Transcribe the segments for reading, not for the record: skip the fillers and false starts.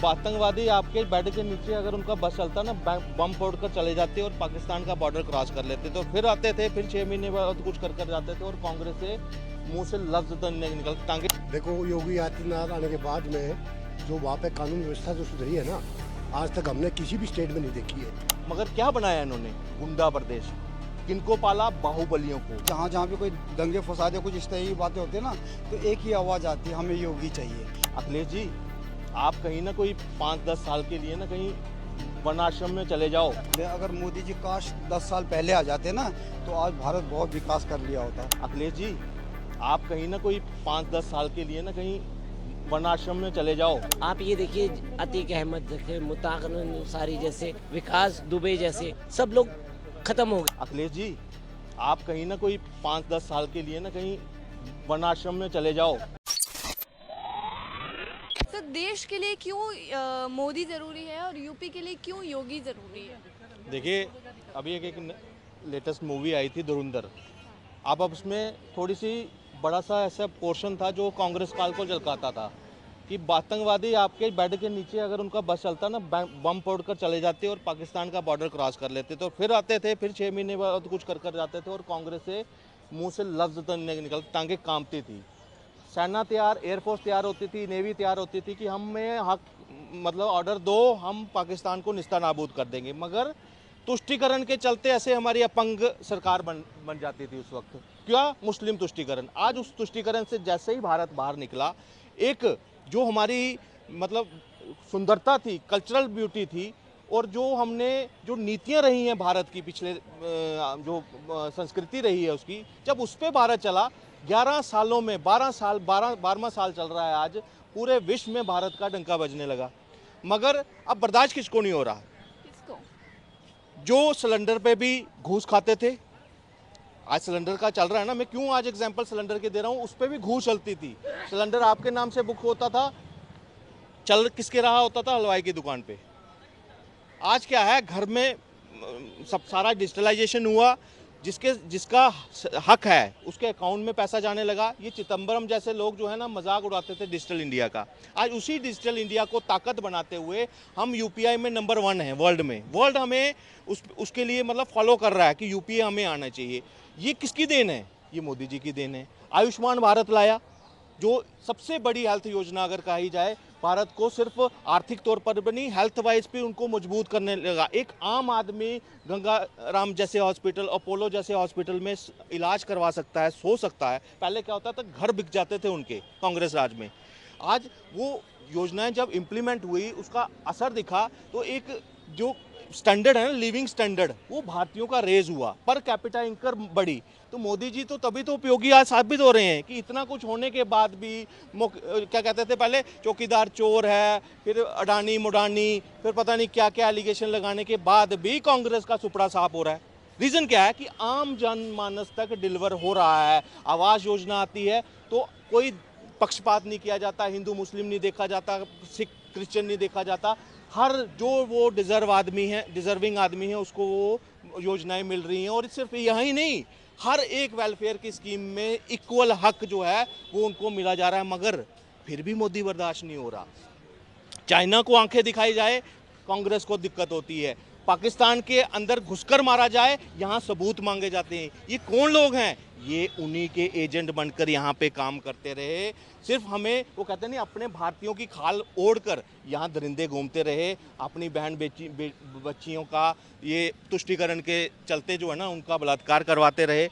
आतंकवादी आपके बेड के नीचे अगर उनका बस चलता ना, बम फोड़ कर चले जाते और पाकिस्तान का बॉर्डर क्रॉस कर लेते, तो फिर आते थे, फिर 6 महीने बाद कुछ कर जाते थे और कांग्रेस से मुंह से लफ्ज तो नहीं निकलते। टांगे देखो, योगी आदित्यनाथ आने के बाद में जो वहाँ पे कानून व्यवस्था जो सुधरी है ना, आज तक हमने किसी भी स्टेट में नहीं देखी है। मगर क्या बनाया इन्होंने? गुंडा प्रदेश। किनको पाला? बाहुबलियों को। जहाँ जहाँ भी कोई दंगे फसाद या कुछ इस तरह की बातें होती है ना, तो एक ही आवाज़ आती है, हमें योगी चाहिए। अखिलेश जी, आप कहीं ना कोई 5-10 साल के लिए ना कहीं वनाश्रम में चले जाओ। अगर मोदी जी काश 10 साल पहले आ जाते ना, तो आज भारत बहुत विकास कर लिया होता। अखिलेश जी, आप कहीं ना कोई 5-10 साल के लिए ना कहीं वनाश्रम में चले जाओ। आप ये देखिए, अतीक अहमद देखिए, मुताक अंसारी जैसे, विकास दुबे जैसे, सब लोग खत्म हो गए। अखिलेश जी, आप कहीं ना कोई 5-10 साल के लिए ना कहीं वनाश्रम में चले जाओ। तो देश के लिए क्यों मोदी ज़रूरी है और यूपी के लिए क्यों योगी ज़रूरी है? देखिए, अभी एक लेटेस्ट मूवी आई थी धुरंधर। अब उसमें थोड़ी सी बड़ा सा ऐसा पोर्शन था जो कांग्रेस काल को झलकाता था कि आतंकवादी आपके बेड के नीचे अगर उनका बस चलता ना, बम फोड़ कर चले जाते और पाकिस्तान का बॉर्डर क्रॉस कर लेते, तो फिर आते थे, फिर 6 महीने बाद कुछ कर जाते थे और कांग्रेस से मुंह से लफ्ज तो नहीं निकलते, टांगे कांपती थी। सेना तैयार, एयरफोर्स तैयार होती थी, नेवी तैयार होती थी कि हमें हक मतलब ऑर्डर दो, हम पाकिस्तान को निस्ता नाबूद कर देंगे। मगर तुष्टिकरण के चलते ऐसे हमारी अपंग सरकार बन जाती थी उस वक्त। क्या? मुस्लिम तुष्टिकरण। आज उस तुष्टिकरण से जैसे ही भारत बाहर निकला, एक जो हमारी मतलब सुंदरता थी, कल्चरल ब्यूटी थी, और जो हमने जो नीतियां रही हैं भारत की, पिछले जो संस्कृति रही है उसकी, जब उस पर भारत चला 11 सालों में 12वां साल चल रहा है आज, पूरे विश्व में भारत का डंका बजने लगा। मगर अब बर्दाश्त किसको नहीं हो रहा? किसको? जो सिलेंडर पे भी घूस खाते थे, आज सिलेंडर का चल रहा है ना, मैं क्यों आज एग्जांपल सिलेंडर के दे रहा हूँ, उस पर भी घूस चलती थी। सिलेंडर आपके नाम से बुक होता था, चल किसके रहा होता था? हलवाई की दुकान पे। आज क्या है, घर में सब सारा डिजिटलाइजेशन हुआ, जिसका हक है उसके अकाउंट में पैसा जाने लगा। ये चिदम्बरम जैसे लोग जो है ना, मजाक उड़ाते थे डिजिटल इंडिया का। आज उसी डिजिटल इंडिया को ताकत बनाते हुए हम यूपीआई में नंबर 1 हैं वर्ल्ड में। वर्ल्ड हमें उसके लिए मतलब फॉलो कर रहा है कि यूपीआई हमें आना चाहिए। ये किसकी देन है? ये मोदी जी की देन है। आयुष्मान भारत लाया, जो सबसे बड़ी हेल्थ योजना अगर कही जाए, भारत को सिर्फ आर्थिक तौर पर भी नहीं, हेल्थ वाइज भी उनको मजबूत करने लगा। एक आम आदमी गंगा राम जैसे हॉस्पिटल, अपोलो जैसे हॉस्पिटल में इलाज करवा सकता है, सो सकता है। पहले क्या होता था, घर बिक जाते थे उनके कांग्रेस राज में। आज वो योजनाएं जब इम्प्लीमेंट हुई, उसका असर दिखा, तो एक जो स्टैंडर्ड है ना, लिविंग स्टैंडर्ड, वो भारतीयों का रेज हुआ, पर कैपिटा इनकम बढ़ी। तो मोदी जी तो तभी तो उपयोगी आज साबित हो रहे हैं कि इतना कुछ होने के बाद भी क्या कहते थे पहले, चौकीदार चोर है, फिर अडानी मुडानी, फिर पता नहीं क्या क्या एलिगेशन लगाने के बाद भी कांग्रेस का सुपड़ा साफ हो रहा है। रीज़न क्या है कि आम जनमानस तक डिलीवर हो रहा है। आवास योजना आती है तो कोई पक्षपात नहीं किया जाता, हिंदू मुस्लिम नहीं देखा जाता, सिख क्रिश्चियन नहीं देखा जाता। हर जो वो डिजर्विंग आदमी है, उसको वो योजनाएं मिल रही हैं। और सिर्फ यही नहीं, हर एक वेलफेयर की स्कीम में इक्वल हक जो है वो उनको मिला जा रहा है। मगर फिर भी मोदी बर्दाश्त नहीं हो रहा। चाइना को आंखें दिखाई जाए, कांग्रेस को दिक्कत होती है। पाकिस्तान के अंदर घुसकर मारा जाए, यहाँ सबूत मांगे जाते हैं। ये कौन लोग हैं? ये उन्हीं के एजेंट बनकर यहाँ पे काम करते रहे। सिर्फ हमें वो कहते नहीं, अपने भारतीयों की खाल ओढ़कर यहाँ दरिंदे घूमते रहे। अपनी बहन बच्चियों का ये तुष्टिकरण के चलते जो है ना, उनका बलात्कार करवाते रहे,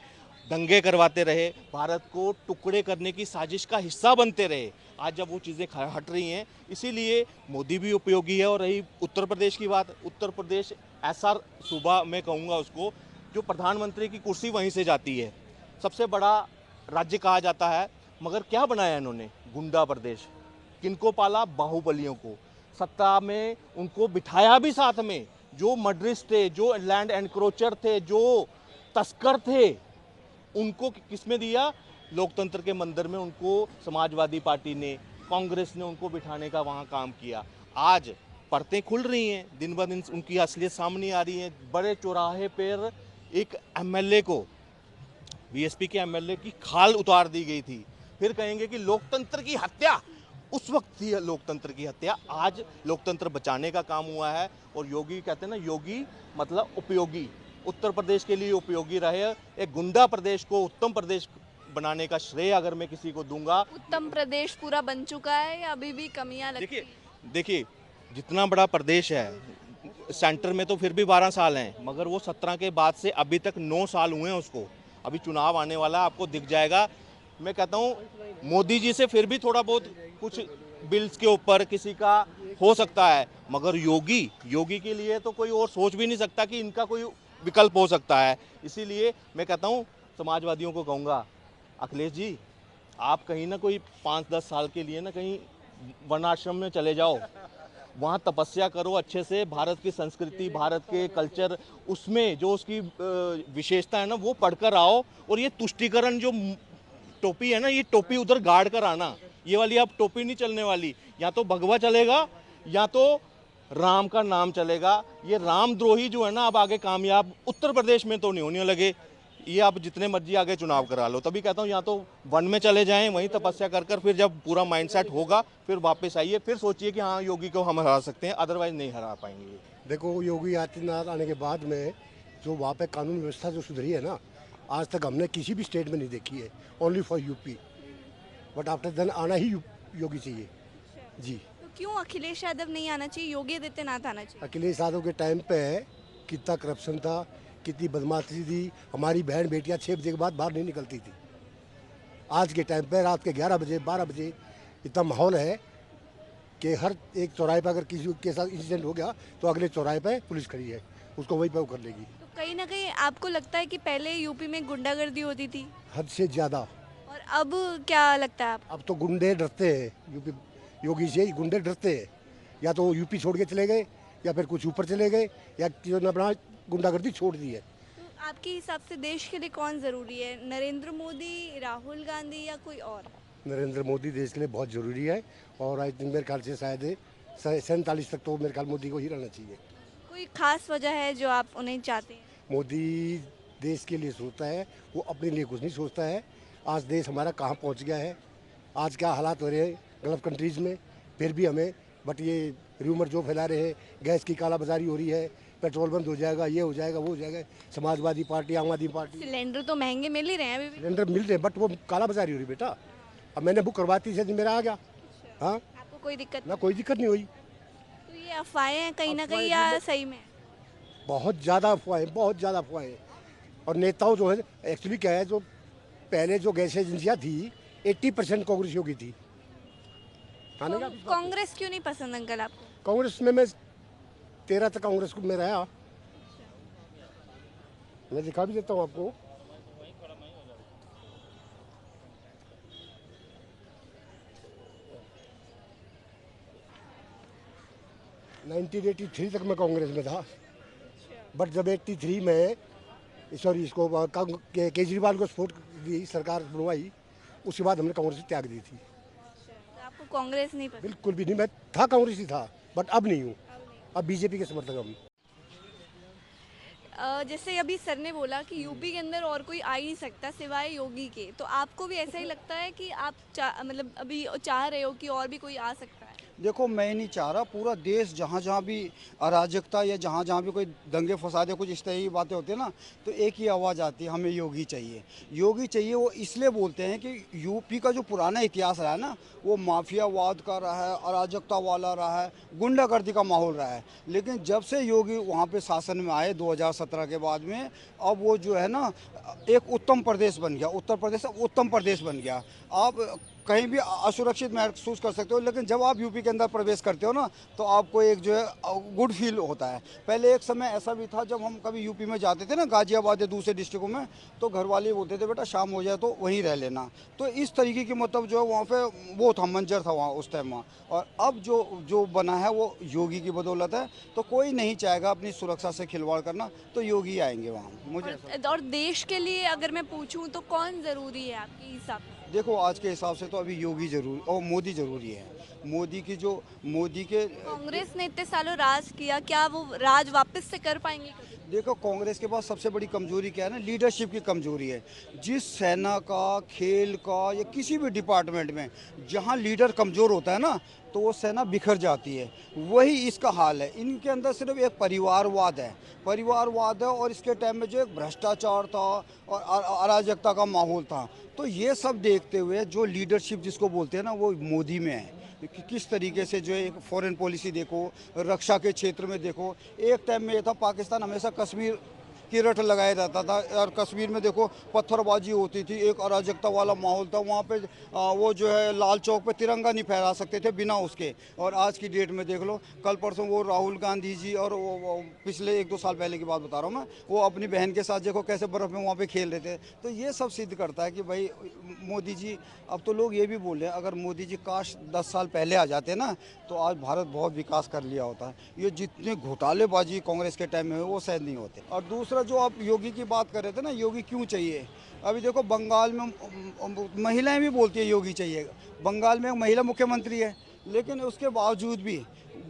दंगे करवाते रहे, भारत को टुकड़े करने की साजिश का हिस्सा बनते रहे। आज जब वो चीज़ें हट रही हैं, इसीलिए मोदी भी उपयोगी है। और रही उत्तर प्रदेश की बात, उत्तर प्रदेश ऐसा सूबा मैं कहूँगा उसको, जो प्रधानमंत्री की कुर्सी वहीं से जाती है, सबसे बड़ा राज्य कहा जाता है। मगर क्या बनाया इन्होंने? गुंडा प्रदेश। किनको पाला? बाहुबलियों को। सत्ता में उनको बिठाया भी साथ में, जो मर्डरिस्ट थे, जो लैंड एनक्रोचर थे, जो तस्कर थे, उनको किसमें दिया? लोकतंत्र के मंदिर में उनको समाजवादी पार्टी ने, कांग्रेस ने उनको बिठाने का वहाँ काम किया। आज परतें खुल रही हैं, दिन ब दिन उनकी असलियत सामने आ रही है। बड़े चौराहे पर एक एमएलए को, बीएसपी के एमएलए की खाल उतार दी गई थी। फिर कहेंगे कि लोकतंत्र की हत्या, उस वक्त थी लोकतंत्र की हत्या। आज लोकतंत्र बचाने का काम हुआ है और योगी कहते हैं ना, योगी मतलब उपयोगी, उत्तर प्रदेश के लिए उपयोगी रहे। एक गुंडा प्रदेश को उत्तम प्रदेश बनाने का श्रेय अगर मैं किसी को दूंगा। उत्तम प्रदेश पूरा बन चुका है या अभी भी कमियां लगती देखिए हैं? देखिए जितना बड़ा प्रदेश है, सेंटर में तो फिर भी 12 साल हैं, मगर वो 17 के बाद से अभी तक 9 साल हुए हैं उसको। अभी चुनाव आने वाला है, आपको दिख जाएगा। मैं कहता हूँ मोदी जी से फिर भी थोड़ा बहुत कुछ बिल्स के ऊपर किसी का हो सकता है, मगर योगी के लिए तो कोई और सोच भी नहीं सकता कि इनका कोई विकल्प हो सकता है। इसीलिए मैं कहता हूँ समाजवादियों को कहूँगा, अखिलेश जी आप कहीं ना कोई 5-10 साल के लिए ना कहीं वन आश्रम में चले जाओ, वहाँ तपस्या करो अच्छे से, भारत की संस्कृति, भारत के कल्चर, उसमें जो उसकी विशेषता है ना वो पढ़कर आओ। और ये तुष्टीकरण जो टोपी है ना, ये टोपी उधर गाड़ कर आना, ये वाली अब टोपी नहीं चलने वाली। या तो भगवा चलेगा या तो राम का नाम चलेगा। ये रामद्रोही जो है ना अब आगे कामयाब उत्तर प्रदेश में तो नहीं होने लगे। ये आप जितने मर्जी आगे चुनाव करा लो, तभी कहता हूँ या तो वन में चले जाएं, वहीं तपस्या कर कर फिर जब पूरा माइंडसेट होगा फिर वापस आइए, फिर सोचिए कि हाँ योगी को हम हरा सकते हैं, अदरवाइज नहीं हरा पाएंगे। देखो योगी आदित्यनाथ आने के बाद में जो वहाँ पे कानून व्यवस्था जो सुधरी है ना, आज तक हमने किसी भी स्टेट में नहीं देखी है, only for UP. But after then आना ही योगी चाहिए जी। तो क्यों अखिलेश यादव नहीं आना चाहिए, योगी आदित्यनाथ आना चाहिए? अखिलेश यादव के टाइम पे कितना करप्शन था, कितनी बदमाशी थी, हमारी बहन बेटियां 6 बजे के बाद बाहर नहीं निकलती थी। आज के टाइम पे रात के 11 बजे 12 बजे इतना माहौल है कि हर एक चौराहे पर अगर किसी के साथ इंसिडेंट हो गया तो अगले चौराहे पे पुलिस खड़ी है, उसको वहीं पर वो कर लेगी। तो कहीं ना कहीं आपको लगता है कि पहले यूपी में गुंडागर्दी होती थी हद से ज़्यादा। और अब क्या लगता है आपको? अब तो गुंडे डरते हैं यूपी, योगी से गुंडे डरते हैं। या तो यूपी छोड़ के चले गए या फिर कुछ ऊपर चले गए या जो अपना गुंडागर्दी छोड़ दी है। तो आपके हिसाब से देश के लिए कौन ज़रूरी है, नरेंद्र मोदी, राहुल गांधी या कोई और? नरेंद्र मोदी देश के लिए बहुत ज़रूरी है और आई थिंक मेरे ख्याल से शायद 47 तक तो मेरे ख्याल मोदी को ही रहना चाहिए। कोई खास वजह है जो आप उन्हें चाहते हैं? मोदी देश के लिए सोचता है, वो अपने लिए कुछ नहीं सोचता है। आज देश हमारा कहाँ पहुँच गया है, आज क्या हालात हो रहे हैं गल्फ कंट्रीज़ में, फिर भी हमें बट ये र्यूमर जो फैला रहे हैं, गैस की कालाबाजारी हो रही है, पेट्रोल बंद हो जाएगा, ये हो जाएगा, वो हो जाएगा। समाजवादी पार्टी, आम आदमी पार्टी, सिलेंडर तो महंगे मिल ही रहे हैं अभी भी। सिलेंडर मिल रहे हैं बट वो कालाबाजारी हो रही बेटा। अब मैंने बुक करवाती से मेरा आ गया। हाँ, आपको कोई दिक्कत ना कोई दिक्कत नहीं हुई। तो ये अफवाहें हैं कहीं ना कहीं अफवाहें या सही में? बहुत ज़्यादा अफवाहें, बहुत ज़्यादा अफवाहें। और नेताओं जो है एक्चुअली क्या है, जो पहले जो गैस एजेंसियाँ थी 80% कांग्रेसियों की थी। हाँ नहीं, कांग्रेस क्यों नहीं पसंद अंकल आपको? कांग्रेस में मैं 13 तक कांग्रेस में रहा। मैं दिखा भी देता हूँ आपको। नाइनटीन 83 तक मैं कांग्रेस में था, बट जब 83 में सॉरी इसको केजरीवाल को सपोर्ट दी, सरकार बनवाई, उसके बाद हमने कांग्रेस त्याग दी थी। तो आपको कांग्रेस नहीं पसंद? बिल्कुल भी नहीं, मैं था कांग्रेस ही था बट अब नहीं हूँ, अब बीजेपी के समर्थक हम। जैसे अभी सर ने बोला कि यूपी के अंदर और कोई आ ही नहीं सकता सिवाय योगी के, तो आपको भी ऐसा ही लगता है कि आप मतलब अभी चाह रहे हो कि और भी कोई आ सकता है? देखो मैं नहीं चाह रहा, पूरा देश जहाँ जहाँ भी अराजकता या जहाँ जहाँ भी कोई दंगे फसाद या कुछ इस तरह की बातें होती है ना, तो एक ही आवाज़ आती है, हमें योगी चाहिए। योगी चाहिए वो इसलिए बोलते हैं कि यूपी का जो पुराना इतिहास रहा है ना, वो माफियावाद का रहा है, अराजकता वाला रहा है, गुंडागर्दी का माहौल रहा है। लेकिन जब से योगी वहाँ पे शासन में आए 2017 के बाद में, अब वो जो है ना एक उत्तम प्रदेश बन गया, उत्तर प्रदेश उत्तम प्रदेश बन गया। आप कहीं भी असुरक्षित महसूस कर सकते हो, लेकिन जब आप यूपी के अंदर प्रवेश करते हो ना, तो आपको एक जो है गुड फील होता है। पहले एक समय ऐसा भी था, जब हम कभी यूपी में जाते थे ना, गाजियाबाद या दूसरे डिस्ट्रिक्टों में, तो घर वाले बोलते थे बेटा शाम हो जाए तो वहीं रह लेना। तो इस तरीके की मतलब जो है वहाँ पे वो था, मंजर था वहाँ उस टाइम वहाँ। और अब जो बना है वो योगी की बदौलत है, तो कोई नहीं चाहेगा अपनी सुरक्षा से खिलवाड़ करना, तो योगी आएंगे वहाँ, मुझे ऐसा। और देश के लिए अगर मैं पूछूं तो कौन ज़रूरी है आपके हिसाब से? देखो आज के हिसाब से तो अभी योगी जरूरी और मोदी ज़रूरी है, मोदी की जो मोदी के कांग्रेस ने इतने सालों राज किया, क्या वो राज वापस से कर पाएंगे कभी? देखो कांग्रेस के पास सबसे बड़ी कमजोरी क्या है ना, लीडरशिप की कमजोरी है। जिस सेना का, खेल का या किसी भी डिपार्टमेंट में जहां लीडर कमज़ोर होता है ना, तो वो सेना बिखर जाती है। वही इसका हाल है। इनके अंदर सिर्फ एक परिवारवाद है और इसके टाइम में जो एक भ्रष्टाचार था और अराजकता का माहौल था। तो ये सब देखते हुए जो लीडरशिप जिसको बोलते हैं ना, वो मोदी में है। कि किस तरीके से जो है एक फॉरेन पॉलिसी देखो, रक्षा के क्षेत्र में देखो। एक टाइम में ये था, पाकिस्तान हमेशा कश्मीर की रट लगाया जाता था और कश्मीर में देखो पत्थरबाजी होती थी, एक अराजकता वाला माहौल था वहाँ पे। वो जो है लाल चौक पे तिरंगा नहीं फहरा सकते थे बिना उसके। और आज की डेट में देख लो, कल परसों वो राहुल गांधी जी और वो पिछले 1-2 साल पहले की बात बता रहा हूँ मैं, वो अपनी बहन के साथ देखो कैसे बर्फ़ में वहाँ पे खेल रहे थे। तो ये सब सिद्ध करता है कि भाई मोदी जी, अब तो लोग ये भी बोल रहे हैं अगर मोदी जी काश 10 साल पहले आ जाते ना, तो आज भारत बहुत विकास कर लिया होता। ये जितने घोटालेबाजी कांग्रेस के टाइम में हुए वो शायद नहीं होते। और दूसरा जो आप योगी की बात कर रहे थे ना, योगी क्यों चाहिए? अभी देखो बंगाल में महिलाएं भी बोलती है योगी चाहिए। बंगाल में एक महिला मुख्यमंत्री है, लेकिन उसके बावजूद भी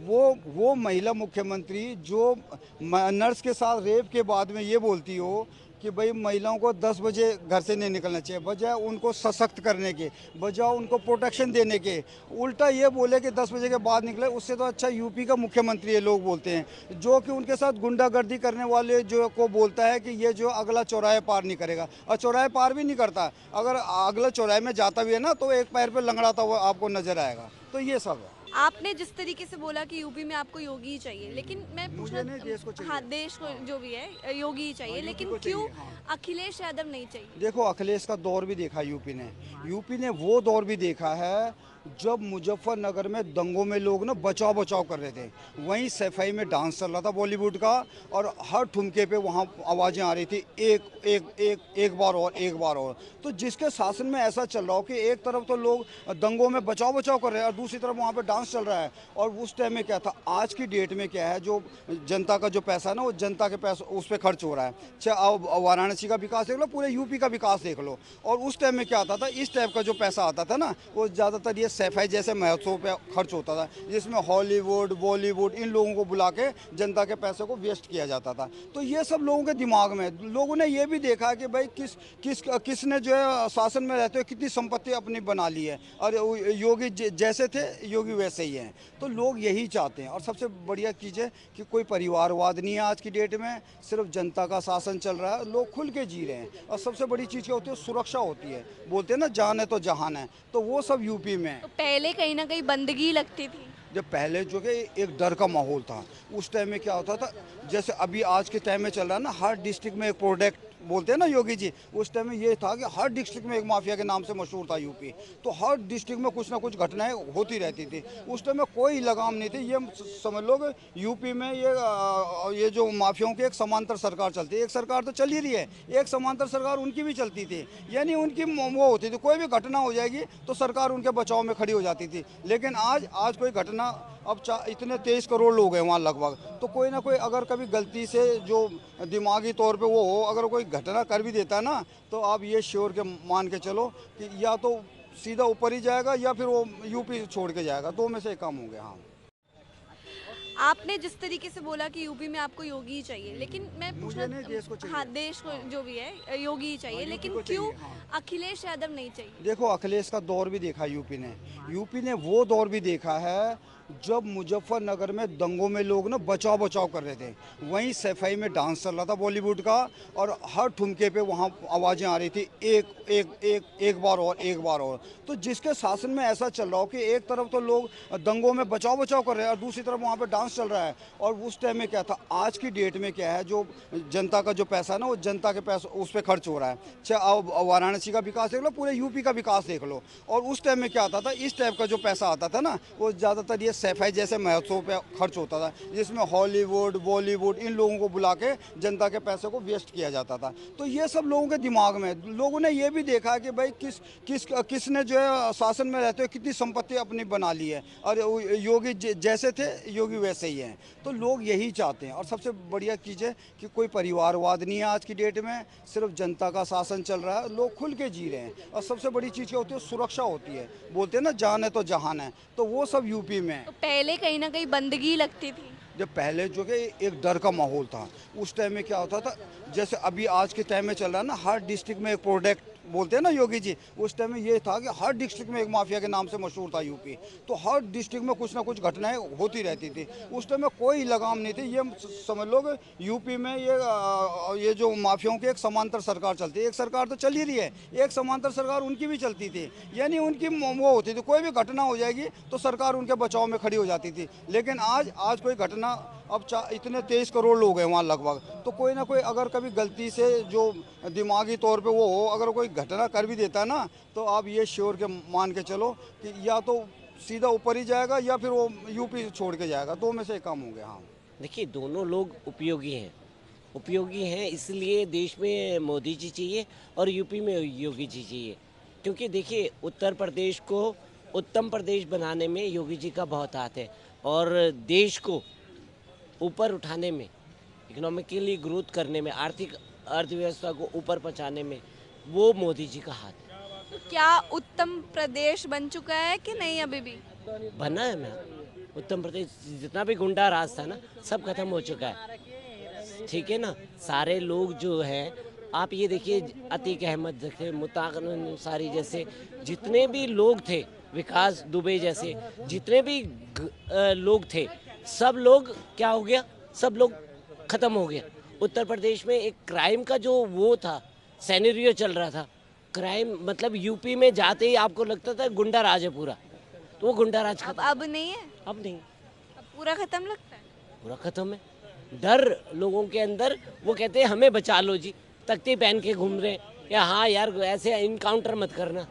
वो महिला मुख्यमंत्री जो नर्स के साथ रेप के बाद में ये बोलती हो कि भाई महिलाओं को 10 बजे घर से नहीं निकलना चाहिए, बजाय उनको सशक्त करने के, बजाय उनको प्रोटेक्शन देने के, उल्टा ये बोले कि 10 बजे के बाद निकले। उससे तो अच्छा यूपी का मुख्यमंत्री है, लोग बोलते हैं, जो कि उनके साथ गुंडागर्दी करने वाले जो को बोलता है कि ये जो अगला चौराहे पार नहीं करेगा, और चौराहे पार भी नहीं करता। अगर अगला चौराहे में जाता भी है ना, तो एक पैर पर लंगड़ाता हुआ आपको नजर आएगा। तो ये सब है। आपने जिस तरीके से बोला कि यूपी में आपको योगी ही चाहिए, लेकिन मैं पूछना, नहीं, देश को चाहिए। हाँ देश को जो भी है योगी ही चाहिए, लेकिन को क्यों चाहिए, हाँ। अखिलेश यादव नहीं चाहिए? देखो अखिलेश का दौर भी देखा यूपी ने वो दौर भी देखा है जब मुजफ्फरनगर में दंगों में लोग ना बचाव कर रहे थे। वहीं सफाई में डांस चल रहा था बॉलीवुड का, और हर ठुमके पे वहाँ आवाज़ें आ रही थी, एक बार और। तो जिसके शासन में ऐसा चल रहा हो कि एक तरफ तो लोग दंगों में बचाव कर रहे हैं और दूसरी तरफ वहाँ पे डांस चल रहा है। और उस टाइम में क्या था, आज की डेट में क्या है, जो जनता का जो पैसा है ना, वो जनता के पैसा उस पर खर्च हो रहा है। चाहे वाराणसी का विकास देख लो, पूरे यूपी का विकास देख लो। और उस टाइम में क्या आता था, इस टाइप का जो पैसा आता था ना, वो ज़्यादातर ये सफाई जैसे महोत्सव पे खर्च होता था, जिसमें हॉलीवुड बॉलीवुड इन लोगों को बुला के जनता के पैसे को वेस्ट किया जाता था। तो ये सब लोगों के दिमाग में, लोगों ने ये भी देखा कि भाई किसने जो है शासन में रहते हुए कितनी संपत्ति अपनी बना ली है, और योगी जैसे थे योगी वैसे ही हैं। तो लोग यही चाहते हैं। और सबसे बढ़िया चीज़ है कि कोई परिवारवाद नहीं है आज की डेट में, सिर्फ जनता का शासन चल रहा है, लोग खुल के जी रहे हैं। और सबसे बड़ी चीज़ क्या होती है, सुरक्षा होती है। बोलते हैं ना जान है तो जहान है, तो वो सब यूपी में है। तो पहले कहीं ना कहीं बंदगी लगती थी। जब पहले जो कि एक डर का माहौल था, उस टाइम में क्या होता था, जैसे अभी आज के टाइम में चल रहा है ना, हर डिस्ट्रिक्ट में एक प्रोडक्ट बोलते हैं ना योगी जी, उस टाइम में ये था कि हर डिस्ट्रिक्ट में एक माफिया के नाम से मशहूर था यूपी। तो हर डिस्ट्रिक्ट में कुछ ना कुछ घटनाएं होती रहती थी। उस टाइम में कोई लगाम नहीं थी। ये समझ लो कि यूपी में ये जो माफियाओं की एक समांतर सरकार चलती है। एक सरकार तो चल ही रही है, एक समांतर सरकार उनकी भी चलती थी। यानी उनकी वो होती थी, कोई भी घटना हो जाएगी तो सरकार उनके बचाव में खड़ी हो जाती थी। लेकिन आज कोई घटना, अब इतने 23 करोड़ लोग हैं वहाँ लगभग, तो कोई ना कोई अगर कभी गलती से जो दिमागी तौर पे वो हो, अगर कोई घटना कर भी देता है ना, तो आप ये श्योर के मान के चलो कि या तो सीधा ऊपर ही जाएगा या फिर वो यूपी छोड़ के जाएगा। दो में से एक काम होंगे। हाँ, आपने जिस तरीके से बोला कि यूपी में आपको योगी ही चाहिए, लेकिन मैं पूछना, नहीं, देश को चाहिए। हाँ देश को जो भी है योगी ही चाहिए, लेकिन को क्यों चाहिए, अखिलेश यादव नहीं चाहिए? देखो अखिलेश का दौर भी देखा यूपी ने वो दौर भी देखा है जब मुजफ्फरनगर में दंगों में लोग ना बचाव कर रहे थे। वहीं सफाई में डांस चल रहा था बॉलीवुड का, और हर ठुमके पे वहाँ आवाज़ें आ रही थी, एक बार और। तो जिसके शासन में ऐसा चल रहा हो कि एक तरफ तो लोग दंगों में बचाव कर रहे हैं और दूसरी तरफ वहाँ पे डांस चल रहा है। और उस टाइम में क्या था, आज की डेट में क्या है, जो जनता का जो पैसा है ना, वो जनता के पैसा उस पर खर्च हो रहा है। चाहे वाराणसी का विकास देख लो, पूरे यूपी का विकास देख लो। और उस टाइम में क्या आता था, इस टाइप का जो पैसा आता था ना, वो ज़्यादातर ये सफाई जैसे महोत्सव पे खर्च होता था, जिसमें हॉलीवुड बॉलीवुड इन लोगों को बुला के जनता के पैसे को वेस्ट किया जाता था। तो ये सब लोगों के दिमाग में, लोगों ने ये भी देखा कि भाई किसने जो है शासन में रहते हुए कितनी संपत्ति अपनी बना ली है, और योगी जैसे थे योगी वैसे ही हैं। तो लोग यही चाहते हैं। और सबसे बढ़िया चीज़ है कि कोई परिवारवाद नहीं है आज की डेट में, सिर्फ जनता का शासन चल रहा है, लोग खुल के जी रहे हैं। और सबसे बड़ी चीज़ क्या होती है, सुरक्षा होती है। बोलते हैं ना जान है तो जहान है, तो वो सब यूपी में है। तो पहले कहीं ना कहीं बंदगी लगती थी। जब पहले जो कि एक डर का माहौल था, उस टाइम में क्या होता था, जैसे अभी आज के टाइम में चल रहा है ना, हर डिस्ट्रिक्ट में एक प्रोडक्ट बोलते हैं ना योगी जी, उस टाइम में ये था कि हर डिस्ट्रिक्ट में एक माफिया के नाम से मशहूर था यूपी। तो हर डिस्ट्रिक्ट में कुछ ना कुछ घटनाएं होती रहती थी। उस टाइम में कोई लगाम नहीं थी। ये समझ लो कि यूपी में ये जो माफियाओं की एक समांतर सरकार चलती है। एक सरकार तो चल ही रही है, एक समांतर सरकार उनकी भी चलती थी, यानी उनकी वो होती थी, कोई भी घटना हो जाएगी तो सरकार उनके बचाव में खड़ी हो जाती थी। लेकिन आज कोई घटना, अब इतने 23 करोड़ लोग हैं वहाँ लगभग, तो कोई ना कोई अगर कभी गलती से जो दिमागी तौर पे वो हो, अगर कोई घटना कर भी देता है ना, तो आप ये श्योर के मान के चलो कि या तो सीधा ऊपर ही जाएगा या फिर वो यूपी छोड़ के जाएगा। दो में से एक काम हो गया। हाँ, देखिए दोनों लोग उपयोगी हैं, इसलिए देश में मोदी जी चाहिए और यूपी में योगी जी चाहिए। क्योंकि देखिए उत्तर प्रदेश को उत्तम प्रदेश बनाने में योगी जी का बहुत हाथ है, और देश को ऊपर उठाने में, इकोनॉमिकली ग्रोथ करने में, आर्थिक अर्थव्यवस्था को ऊपर पहुंचाने में वो मोदी जी का हाथ है। तो क्या उत्तम प्रदेश बन चुका है कि नहीं अभी भी? बना है ना उत्तर प्रदेश, जितना भी गुंडा राज था ना सब खत्म हो चुका है, ठीक है ना। सारे लोग जो हैं, आप ये देखिए अतीक अहमद देखे, मुताक़ अंसारी जैसे जितने भी लोग थे, विकास दुबे जैसे जितने भी लोग थे, सब लोग क्या हो गया, सब लोग खत्म हो गया। उत्तर प्रदेश में एक क्राइम का जो वो था, सिनेरियो चल रहा था, क्राइम मतलब यूपी में जाते ही आपको लगता था गुंडा राज है पूरा, तो वो गुंडा राज खत्म। अब नहीं है, अब नहीं, अब पूरा खत्म लगता है। पूरा खत्म है। डर लोगों के अंदर, वो कहते हैं हमें बचा लो जी, तख्ती पहन के घूम रहे हैं, या हाँ यार ऐसे इनकाउंटर मत करना,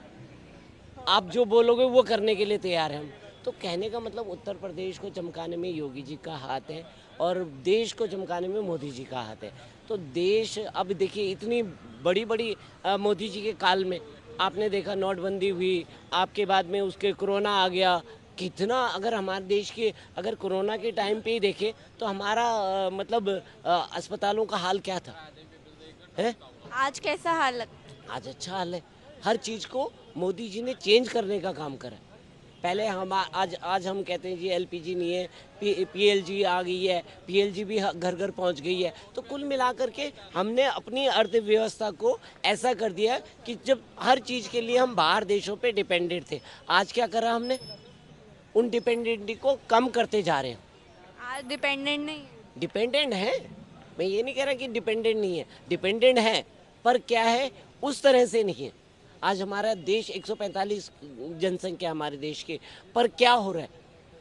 आप जो बोलोगे वो करने के लिए तैयार हैं हम। तो कहने का मतलब उत्तर प्रदेश को चमकाने में योगी जी का हाथ है और देश को चमकाने में मोदी जी का हाथ है। तो देश अब देखिए इतनी बड़ी बड़ी मोदी जी के काल में आपने देखा नोटबंदी हुई, आपके बाद में उसके कोरोना आ गया, कितना, अगर हमारे देश के अगर कोरोना के टाइम पे ही देखें तो हमारा मतलब अस्पतालों का हाल क्या था, है? आज कैसा हाल लगता है? आज अच्छा हाल है। हर चीज़ को मोदी जी ने चेंज करने का काम करा। पहले हम आज हम कहते हैं जी एलपीजी नहीं है, पीएलजी आ गई है, पीएलजी भी घर घर पहुंच गई है। तो कुल मिलाकर के हमने अपनी अर्थव्यवस्था को ऐसा कर दिया कि जब हर चीज़ के लिए हम बाहर देशों पे डिपेंडेंट थे, आज क्या करा हमने, उन डिपेंडेंटी को कम करते जा रहे हैं। आज डिपेंडेंट नहीं है। डिपेंडेंट है, मैं ये नहीं कह रहा कि डिपेंडेंट नहीं है, डिपेंडेंट है, पर क्या है उस तरह से नहीं है। आज हमारा देश 145 जनसंख्या हमारे देश के, पर क्या हो रहा है,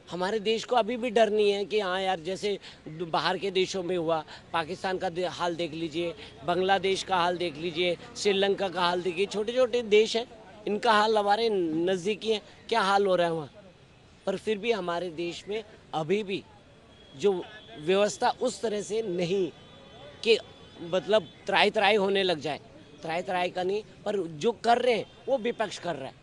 हमारे देश को अभी भी डर नहीं है कि हाँ यार जैसे बाहर के देशों में हुआ, पाकिस्तान का हाल देख लीजिए, बांग्लादेश का हाल देख लीजिए, श्रीलंका का हाल देखिए, छोटे छोटे देश हैं, इनका हाल हमारे नज़दीकी है, क्या हाल हो रहा है वहाँ। पर फिर भी हमारे देश में अभी भी जो व्यवस्था उस तरह से नहीं कि मतलब त्राई त्राई होने लग जाए, त्राई त्राई का नहीं, पर जो कर रहे हैं वो विपक्ष कर रहा है।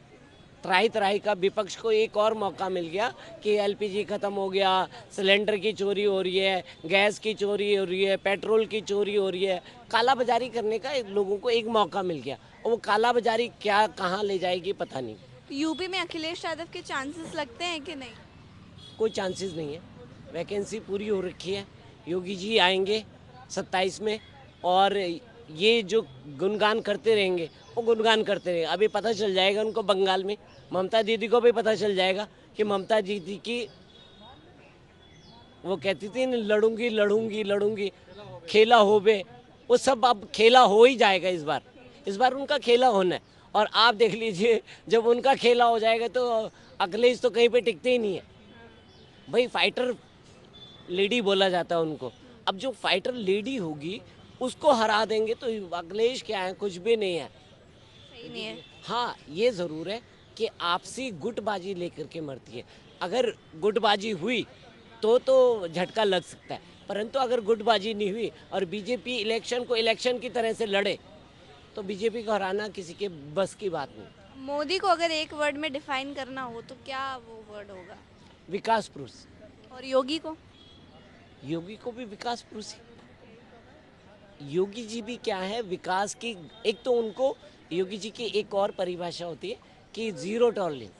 त्राई त्राई का विपक्ष को एक और मौका मिल गया कि एलपीजी ख़त्म हो गया, सिलेंडर की चोरी हो रही है, गैस की चोरी हो रही है, पेट्रोल की चोरी हो रही है, काला बाजारी करने का लोगों को एक मौका मिल गया, और वो काला बाजारी क्या कहाँ ले जाएगी पता नहीं। यूपी में अखिलेश यादव के चांसेस लगते हैं कि नहीं? कोई चांसेस नहीं है, वैकेंसी पूरी हो रखी है, योगी जी आएंगे 27 में, और ये जो गुणगान करते रहेंगे वो गुणगान करते रहेंगे। अभी पता चल जाएगा उनको बंगाल में, ममता दीदी को भी पता चल जाएगा कि ममता दीदी की, वो कहती थी लड़ूंगी लड़ूंगी लड़ूंगी, खेला हो बे, वो सब अब खेला हो ही जाएगा। इस बार उनका खेला होना है, और आप देख लीजिए जब उनका खेला हो जाएगा तो अखिलेश तो कहीं पे टिकते ही नहीं है भाई। फाइटर लेडी बोला जाता है उनको, अब जो फाइटर लेडी होगी उसको हरा देंगे तो अखिलेश क्या है, कुछ भी नहीं है, सही नहीं है। हाँ ये ज़रूर है कि आपसी गुटबाजी लेकर के मरती है। अगर गुटबाजी हुई तो झटका लग सकता है, परंतु अगर गुटबाजी नहीं हुई और बीजेपी इलेक्शन को इलेक्शन की तरह से लड़े तो बीजेपी को हराना किसी के बस की बात नहीं। मोदी को अगर एक वर्ड में डिफाइन करना हो तो क्या वो वर्ड होगा? विकास पुरुष। और योगी को? योगी को भी विकास पुरुष ही। योगी जी भी क्या है, विकास की, एक तो उनको योगी जी की एक और परिभाषा होती है कि जीरो टॉलरेंस।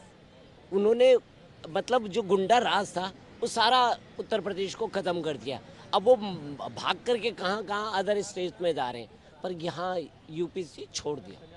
उन्होंने मतलब जो गुंडा राज था वो सारा उत्तर प्रदेश को ख़त्म कर दिया। अब वो भाग करके कहाँ कहाँ अदर स्टेट में जा रहे हैं, पर यहाँ यूपी से छोड़ दिया।